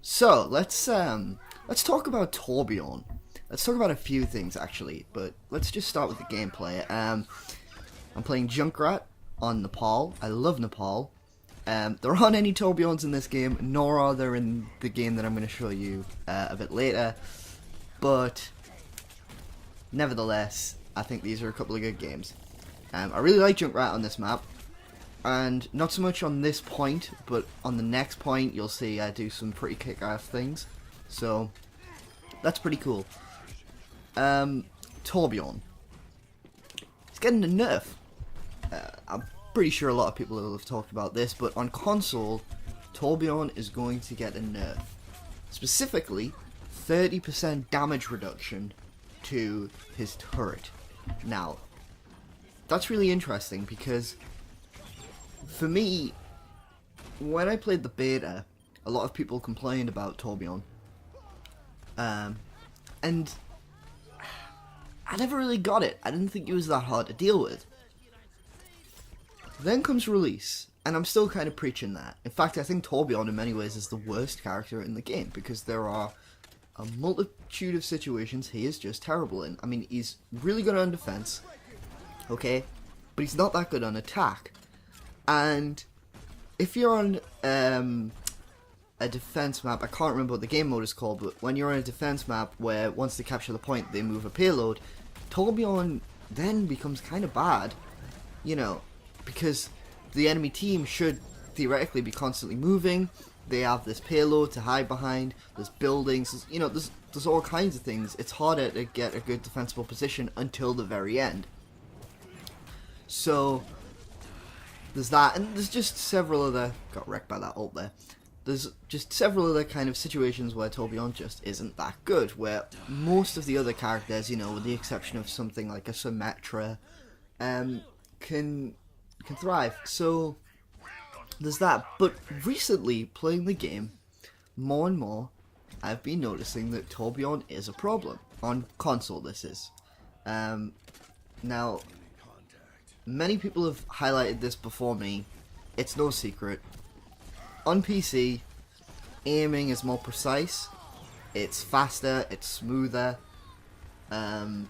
So let's talk about Torbjorn. Let's talk about a few things actually, but let's just start with the gameplay. I'm playing Junkrat on Nepal. I love Nepal. There aren't any Torbjorns in this game, nor are there in the game that I'm going to show you a bit later. But nevertheless, I think these are a couple of good games. I really like Junkrat on this map. And not so much on this point, but on the next point you'll see I do some pretty kick-ass things. So, that's pretty cool. Torbjorn. He's getting a nerf. I'm pretty sure a lot of people will have talked about this, but on console, Torbjorn is going to get a nerf. Specifically, 30% damage reduction to his turret. Now, that's really interesting because for me, when I played the beta, a lot of people complained about Torbjorn. And I never really got it. I didn't think it was that hard to deal with. Then comes release, and I'm still kind of preaching that. In fact, I think Torbjorn in many ways is the worst character in the game, because there are a multitude of situations he is just terrible in. I mean, he's really good on defense, okay, but he's not that good on attack. And if you're on a defense map, I can't remember what the game mode is called, but when you're on a defense map where once they capture the point they move a payload, Torbjorn then becomes kind of bad, you know, because the enemy team should theoretically be constantly moving. They have this payload to hide behind, there's buildings, you know, there's all kinds of things. It's harder to get a good defensible position until the very end. So there's that, and there's just several other... Got wrecked by that ult there. There's just several other kind of situations where Torbjorn just isn't that good, where most of the other characters, you know, with the exception of something like a Symmetra, can thrive. So there's that. But recently, playing the game, more and more, I've been noticing that Torbjorn is a problem. On console, this is. Now, many people have highlighted this before me. It's no secret. On PC, aiming is more precise. It's faster, it's smoother. And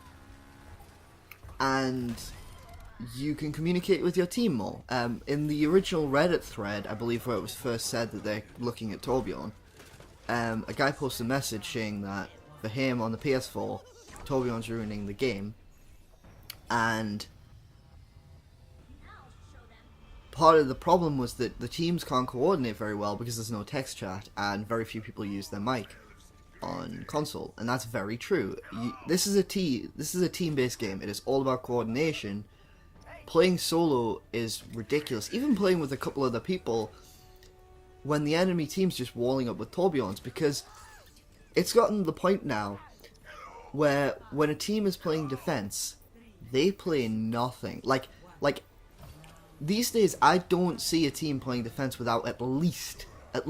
you can communicate with your team more. In the original Reddit thread, I believe where it was first said that they're looking at Torbjorn, a guy posted a message saying that for him on the PS4, Torbjorn's ruining the game. And part of the problem was that the teams can't coordinate very well because there's no text chat and very few people use their mic on console, and that's very true. This is a team-based game. It is all about coordination. Playing solo is ridiculous. Even playing with a couple other people when the enemy team's just walling up with Torbjorns, because it's gotten to the point now where when a team is playing defense, they play nothing. Like these days, I don't see a team playing defense without at least 2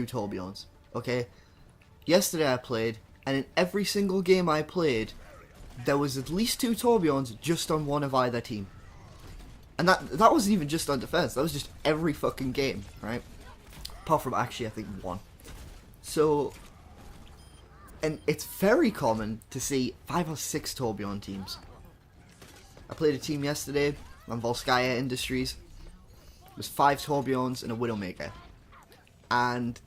Torbjorns, okay? Yesterday I played, and in every single game I played, there was at least 2 Torbjorns just on one of either team. And that wasn't even just on defense, that was just every fucking game, right? Apart from actually, I think, 1. So, and it's very common to see 5 or 6 Torbjorn teams. I played a team yesterday on Volskaya Industries. It was 5 Torbjorns and a Widowmaker. And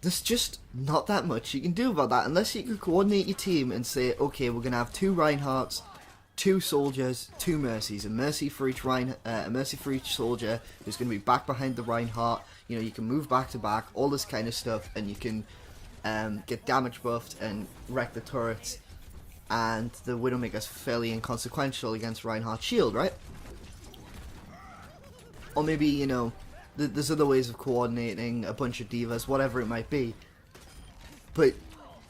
there's just not that much you can do about that unless you can coordinate your team and say, okay, we're going to have 2 Reinhardts, 2 soldiers, 2 Mercies. A Mercy for each soldier who's going to be back behind the Reinhardt. You know, you can move back to back, all this kind of stuff, and you can get damage buffed and wreck the turrets. And the Widowmaker's fairly inconsequential against Reinhardt's shield, right? Or maybe, you know, there's other ways of coordinating a bunch of divas, whatever it might be. But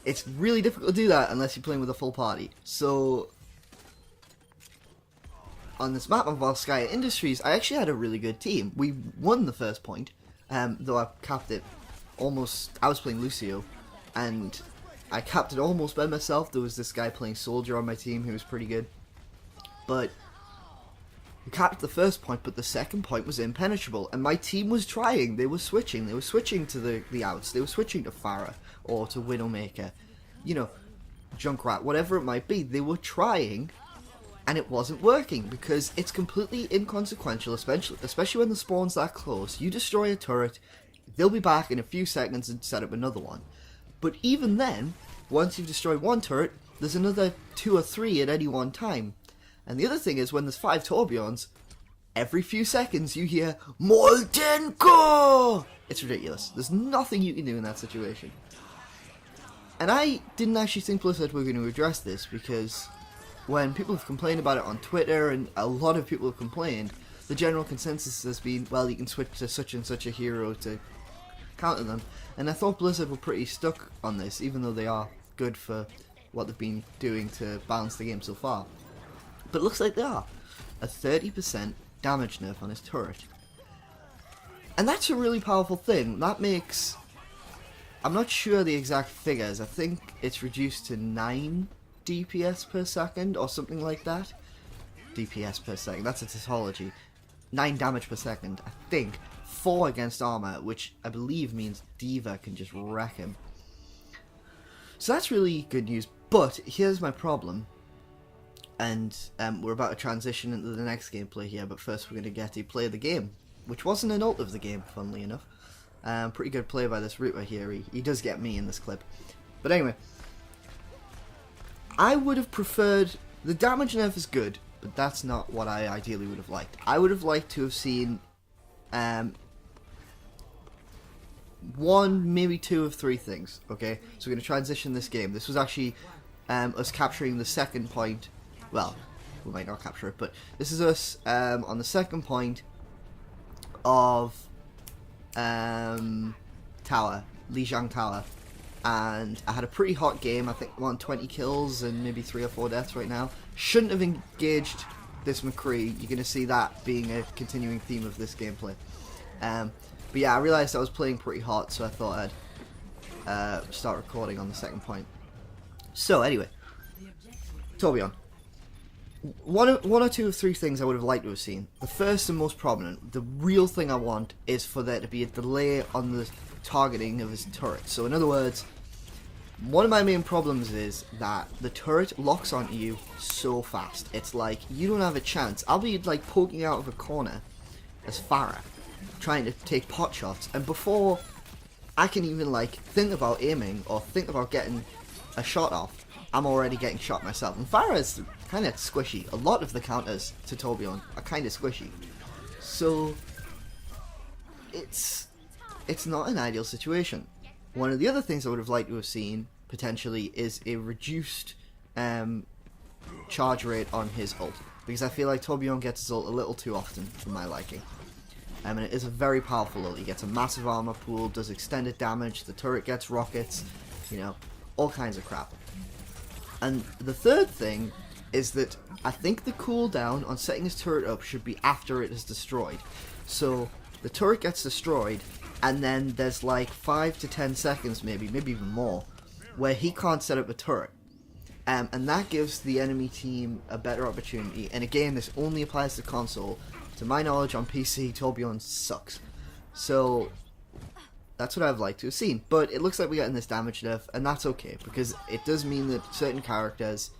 it's really difficult to do that unless you're playing with a full party. So, on this map on Volskaya Industries, I actually had a really good team. We won the first point, though I capped it almost... I was playing Lucio, and I capped it almost by myself. There was this guy playing Soldier on my team who was pretty good. But We capped the first point, but the second point was impenetrable, and my team was trying. They were switching to the outs, they were switching to Pharah or to Widowmaker, you know, Junkrat, whatever it might be. They were trying, and it wasn't working because it's completely inconsequential, especially when the spawn's that close. You destroy a turret, they'll be back in a few seconds and set up another one. But even then, once you've destroyed one turret, there's another 2 or 3 at any one time. And the other thing is, when there's 5 Torbjorns, every few seconds you hear Molten Core! It's ridiculous. There's nothing you can do in that situation. And I didn't actually think Blizzard were going to address this, because when people have complained about it on Twitter, and a lot of people have complained, the general consensus has been, well, you can switch to such and such a hero to counter them. And I thought Blizzard were pretty stuck on this, even though they are good for what they've been doing to balance the game so far. But it looks like they are. A 30% damage nerf on his turret. And that's a really powerful thing. That makes... I'm not sure the exact figures. I think it's reduced to 9 DPS per second or something like that. DPS per second. That's a tautology. 9 damage per second. I think 4 against armor, which I believe means D.Va can just wreck him. So that's really good news. But here's my problem. And we're about to transition into the next gameplay here, but first we're going to get to play the game, which wasn't an ult of the game, funnily enough. Pretty good play by this Rooter here. He does get me in this clip. But anyway, I would have preferred... The damage nerf is good, but that's not what I ideally would have liked. I would have liked to have seen 1, maybe 2 of 3 things, okay? So we're going to transition this game. This was actually us capturing the second point. Well, we might not capture it, but this is us on the second point of Tower, Lijiang Tower, and I had a pretty hot game. I think 120 kills and maybe 3 or 4 deaths right now. Shouldn't have engaged this McCree. You're going to see that being a continuing theme of this gameplay. But yeah, I realised I was playing pretty hot, so I thought I'd start recording on the second point. So anyway, Torbjorn. One or 2 of 3 things I would have liked to have seen. The first and most prominent, the real thing I want, is for there to be a delay on the targeting of his turret. So in other words, one of my main problems is that the turret locks onto you so fast. It's like, you don't have a chance. I'll be like poking out of a corner as Pharah, trying to take pot shots, and before I can even like think about aiming or think about getting a shot off, I'm already getting shot myself. And Pharah is kind of squishy. A lot of the counters to Torbjorn are kind of squishy. So it's not an ideal situation. One of the other things I would have liked to have seen, potentially, is a reduced charge rate on his ult. Because I feel like Torbjorn gets his ult a little too often for my liking. And it is a very powerful ult. He gets a massive armor pool, does extended damage, the turret gets rockets, you know, all kinds of crap. And the third thing is that I think the cooldown on setting his turret up should be after it is destroyed. So the turret gets destroyed, and then there's like 5 to 10 seconds, maybe even more, where he can't set up a turret. And that gives the enemy team a better opportunity. And again, this only applies to console. To my knowledge, on PC, Torbjorn sucks. So that's what I'd like to have seen. But it looks like we're getting this damage nerf, and that's okay, because it does mean that certain characters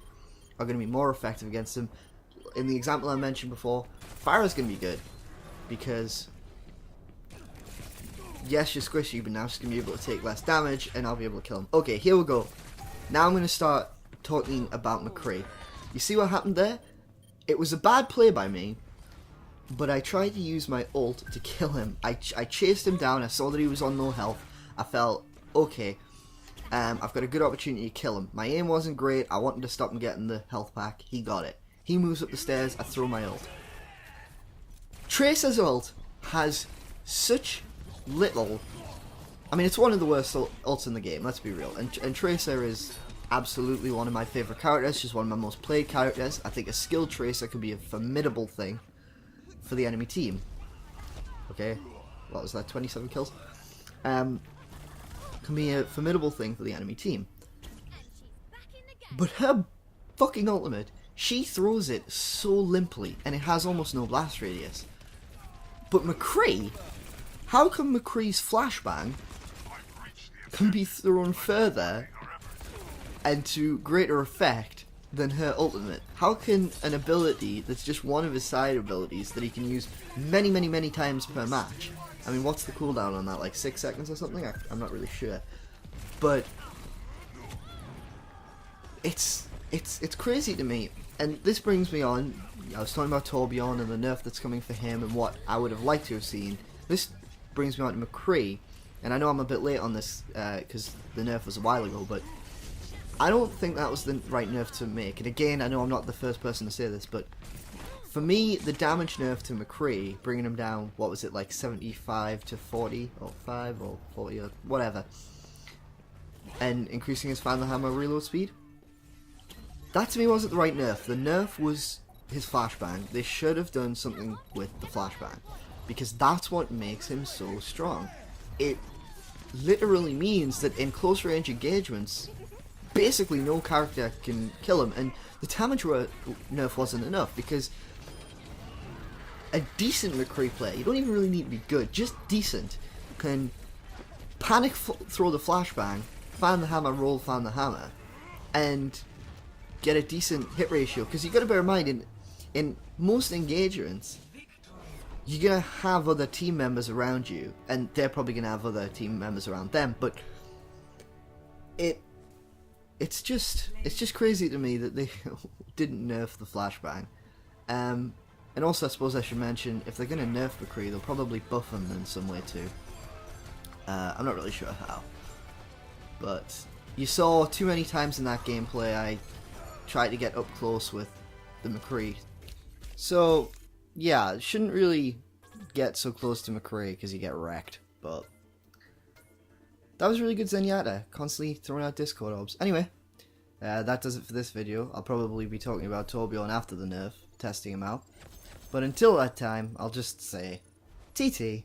are going to be more effective against him. In the example I mentioned before, Pharah's going to be good, because yes, you're squishy, but now she's going to be able to take less damage, and I'll be able to kill him. Okay, here we go. Now I'm going to start talking about McCree. You see what happened there? It was a bad play by me, but I tried to use my ult to kill him. I chased him down, I saw that he was on no health. I felt, okay, I've got a good opportunity to kill him. My aim wasn't great, I wanted to stop him getting the health pack. He got it. He moves up the stairs, I throw my ult. Tracer's ult has such little... I mean, it's one of the worst ults in the game, let's be real. And Tracer is absolutely one of my favourite characters. She's one of my most played characters. I think a skilled Tracer can be a formidable thing for the enemy team. Okay, what was that, 27 kills? Can be a formidable thing for the enemy team. But her fucking ultimate, she throws it so limply, and it has almost no blast radius. But McCree, how come McCree's flashbang can be thrown further and to greater effect than her ultimate? How can an ability that's just one of his side abilities that he can use many, many, many times per match? I mean, what's the cooldown on that? Like 6 seconds or something? I'm not really sure. But it's crazy to me. And this brings me on, I was talking about Torbjorn and the nerf that's coming for him and what I would have liked to have seen. This brings me on to McCree, and I know I'm a bit late on this because the nerf was a while ago, but I don't think that was the right nerf to make. And again, I know I'm not the first person to say this, but for me, the damage nerf to McCree, bringing him down, what was it, like 75 to 40, or 5, or 40, or whatever, and increasing his Fan the Hammer reload speed, that to me wasn't the right nerf. The nerf was his flashbang. They should have done something with the flashbang, because that's what makes him so strong. It literally means that in close range engagements, basically no character can kill him, and the damage nerf wasn't enough, because a decent McCree player, you don't even really need to be good, just decent, can panic throw the flashbang, fan the hammer, roll fan the hammer, and get a decent hit ratio. Because you got to bear in mind, in most engagements, you're gonna have other team members around you, and they're probably gonna have other team members around them. But it's just crazy to me that they didn't nerf the flashbang. And also, I suppose I should mention, if they're gonna nerf McCree, they'll probably buff him in some way too. I'm not really sure how, but you saw too many times in that gameplay I tried to get up close with the McCree. So yeah, shouldn't really get so close to McCree because you get wrecked. But that was really good Zenyatta, constantly throwing out Discord orbs. Anyway, that does it for this video. I'll probably be talking about Torbjorn after the nerf, testing him out. But until that time, I'll just say TTFN.